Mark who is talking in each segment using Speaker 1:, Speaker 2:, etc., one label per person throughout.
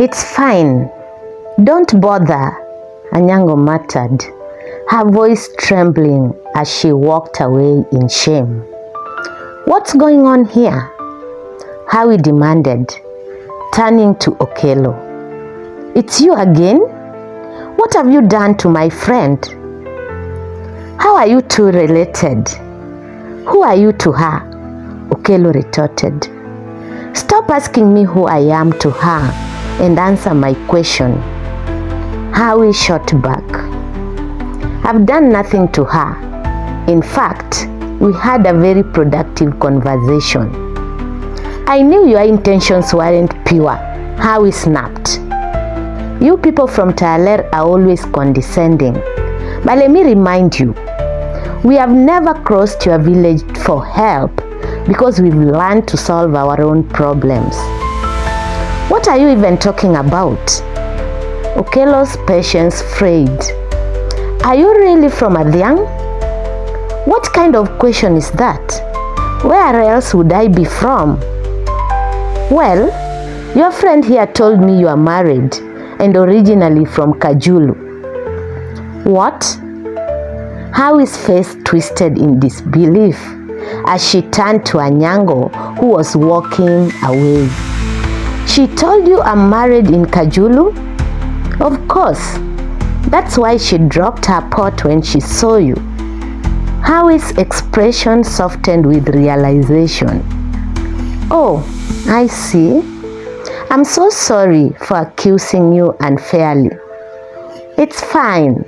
Speaker 1: It's fine. Don't bother, Anyango muttered, her voice trembling as she walked away in shame. What's going on here? Howie demanded, turning to Okello. It's you again? What have you done to my friend? How are you two related? Who are you to her? Okello retorted. Stop asking me who I am to her and answer my question. Howie shot back. I've done nothing to her. In fact, we had a very productive conversation. I knew your intentions weren't pure, Howie snapped. You people from Tyler are always condescending. But let me remind you, we have never crossed your village for help because we've learned to solve our own problems. What are you even talking about? Okello's patience frayed. Are you really from Adhiang? What kind of question is that? Where else would I be from? Well, your friend here told me you are married and originally from Kajulu. What? Howie's face twisted in disbelief as she turned to Anyango, who was walking away. She told you I'm married in Kajulu? Of course. That's why she dropped her pot when she saw you. Howie's expression softened with realization. Oh, I see. I'm so sorry for accusing you unfairly. It's fine,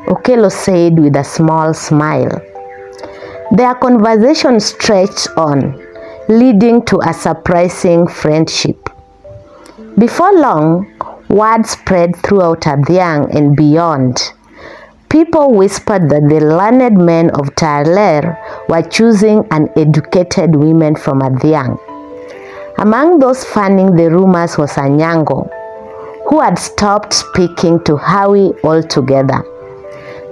Speaker 1: Okello said with a small smile. Their conversation stretched on, leading to a surprising friendship. Before long, word spread throughout Adhiang and beyond. People whispered that the learned men of Tyler were choosing uneducated women from Adhiang. Among those fanning the rumors was Anyango, who had stopped speaking to Howie altogether.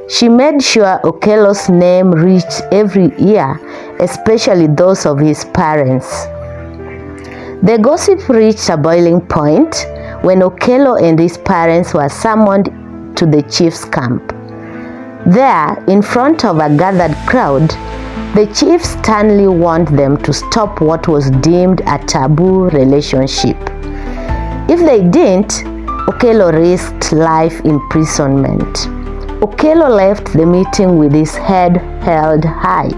Speaker 1: She made sure Okello's name reached every ear, especially those of his parents. The gossip reached a boiling point when Okello and his parents were summoned to the chief's camp. There, in front of a gathered crowd, the chief sternly warned them to stop what was deemed a taboo relationship. If they didn't, Okello risked life imprisonment. Okello left the meeting with his head held high,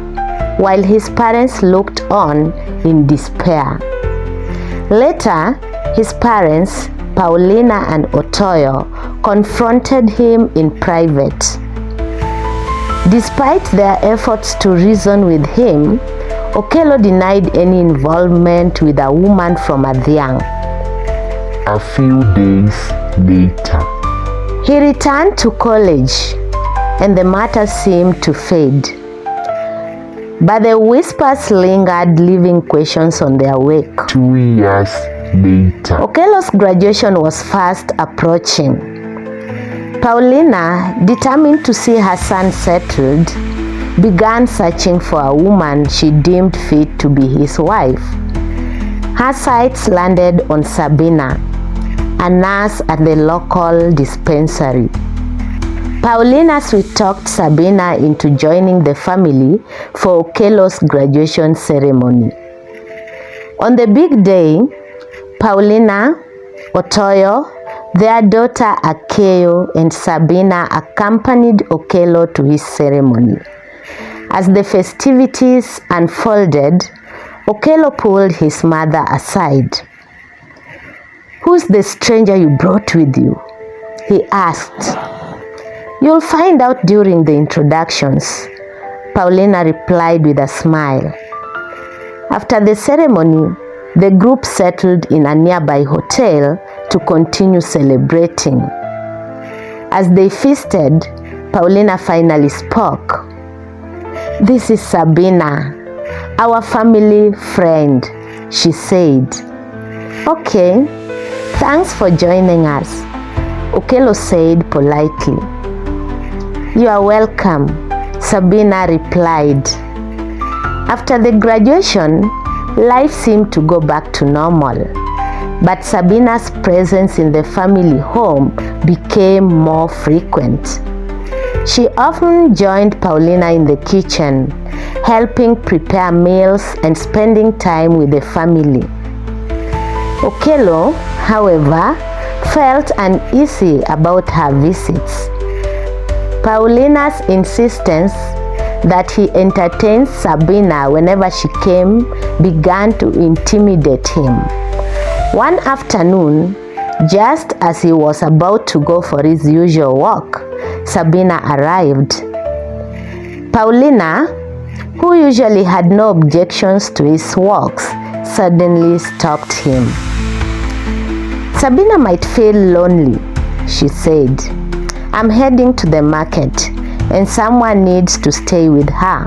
Speaker 1: while his parents looked on in despair. Later, his parents, Paulina and Otoyo, confronted him in private. Despite their efforts to reason with him, Okello denied any involvement with a woman from Adhiang.
Speaker 2: A few days later,
Speaker 1: he returned to college, and the matter seemed to fade. But the whispers lingered, leaving questions on their wake.
Speaker 2: 2 years later,
Speaker 1: Okello's graduation was fast approaching. Paulina, determined to see her son settled, began searching for a woman she deemed fit to be his wife. Her sights landed on Sabina, a nurse at the local dispensary. Paulina sweet-talked Sabina into joining the family for Okello's graduation ceremony. On the big day, Paulina, Otoyo, their daughter Akeyo, and Sabina accompanied Okello to his ceremony. As the festivities unfolded, Okello pulled his mother aside. "Who's the stranger you brought with you?" he asked. "You'll find out during the introductions," Paulina replied with a smile. After the ceremony, the group settled in a nearby hotel to continue celebrating. As they feasted, Paulina finally spoke. "This is Sabina, our family friend," she said. "Okay, thanks for joining us," Okello said politely. "You are welcome," Sabina replied. After the graduation, life seemed to go back to normal. but Sabina's presence in the family home became more frequent. She often joined Paulina in the kitchen, helping prepare meals and spending time with the family. Okello, however, felt uneasy about her visits. Paulina's insistence that he entertained Sabina whenever she came began to intimidate him. One afternoon, just as he was about to go for his usual walk, Sabina arrived. Paulina, who usually had no objections to his walks, suddenly stopped him. "Sabina might feel lonely," she said. "I'm heading to the market and someone needs to stay with her."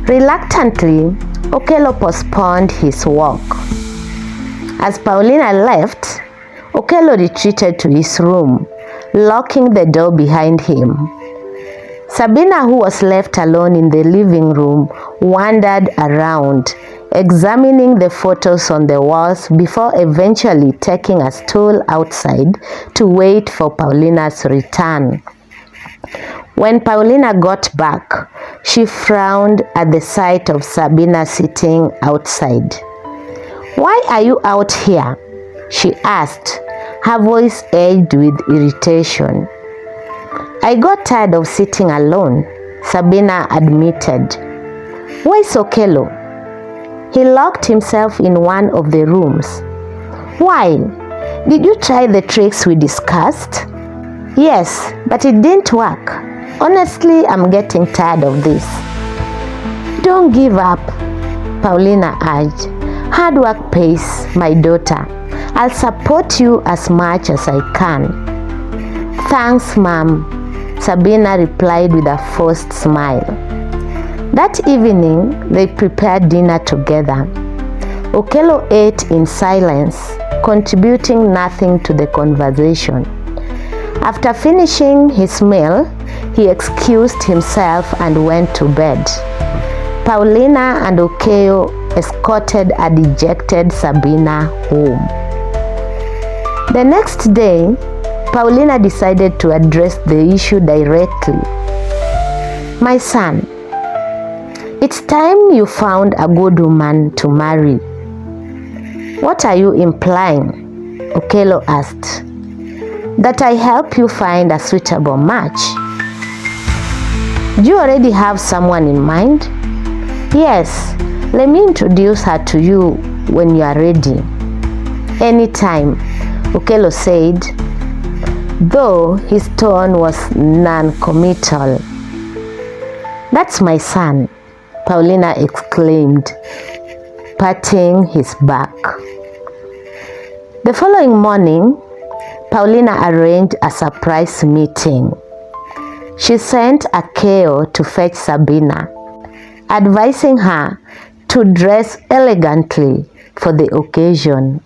Speaker 1: Reluctantly, Okello postponed his walk. As Paulina left, Okello retreated to his room, locking the door behind him. Sabina, who was left alone in the living room, wandered around, examining the photos on the walls before eventually taking a stool outside to wait for Paulina's return. When Paulina got back, she frowned at the sight of Sabina sitting outside. "Why are you out here?" she asked, her voice edged with irritation. "I got tired of sitting alone," Sabina admitted. "Where's Okello?" "He locked himself in one of the rooms." "Why? Did you try the tricks we discussed?" "Yes, but it didn't work. Honestly, I'm getting tired of this." "Don't give up," Paulina urged. "Hard work pays, my daughter. I'll support you as much as I can." "Thanks, Mom," Sabina replied with a forced smile. That evening, they prepared dinner together. Okello ate in silence, contributing nothing to the conversation. After finishing his meal, he excused himself and went to bed. Paulina and Okello escorted a dejected Sabina home. The next day, Paulina decided to address the issue directly. "My son, it's time you found a good woman to marry." "What are you implying?" Okello asked. "That I help you find a suitable match." "Do you already have someone in mind?" "Yes, let me introduce her to you when you are ready." "Anytime," Okello said, though his tone was non-committal. "That's my son," Paulina exclaimed, patting his back. The following morning, Paulina arranged a surprise meeting. She sent Okello to fetch Sabina, advising her to dress elegantly for the occasion.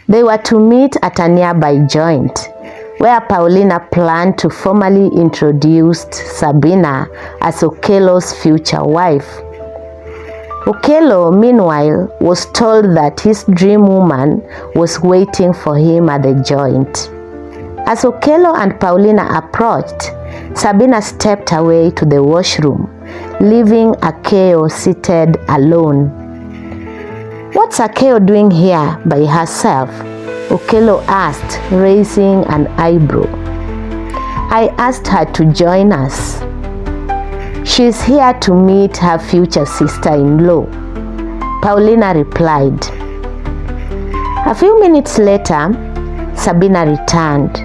Speaker 1: They were to meet at a nearby joint, where Paulina planned to formally introduce Sabina as Okello's future wife. Okello, meanwhile, was told that his dream woman was waiting for him at the joint. As Okello and Paulina approached, Sabina stepped away to the washroom, leaving Okello seated alone. "What's Okello doing here by herself?" Okello asked, raising an eyebrow. "I asked her to join us. She's here to meet her future sister-in-law," Paulina replied. A few minutes later, Sabina returned.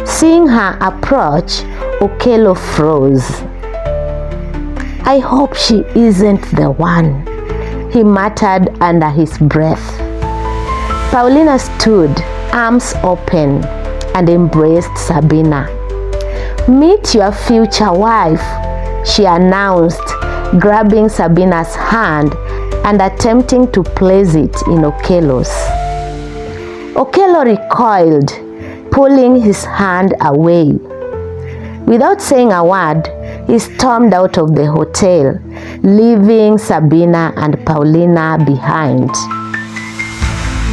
Speaker 1: Seeing her approach, Okello froze. "I hope she isn't the one," he muttered under his breath. Paulina stood, arms open, and embraced Sabina. "Meet your future wife," she announced, grabbing Sabina's hand and attempting to place it in Okello's. Okello recoiled, pulling his hand away. Without saying a word, he stormed out of the hotel, leaving Sabina and Paulina behind.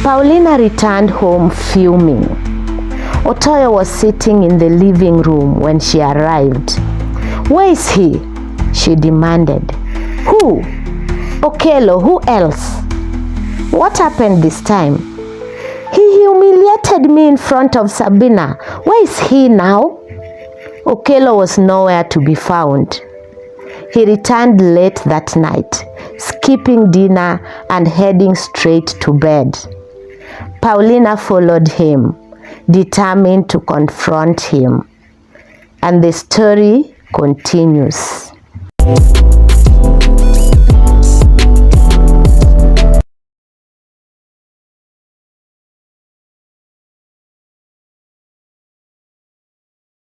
Speaker 1: Paulina returned home fuming. Otoyo was sitting in the living room when she arrived. "Where is he?" she demanded. "Who?" "Okello. Who else?" "What happened this time?" "He humiliated me in front of Sabina. Where is he now?" Okello was nowhere to be found. He returned late that night, skipping dinner and heading straight to bed. Paulina followed him, determined to confront him. And the story continues.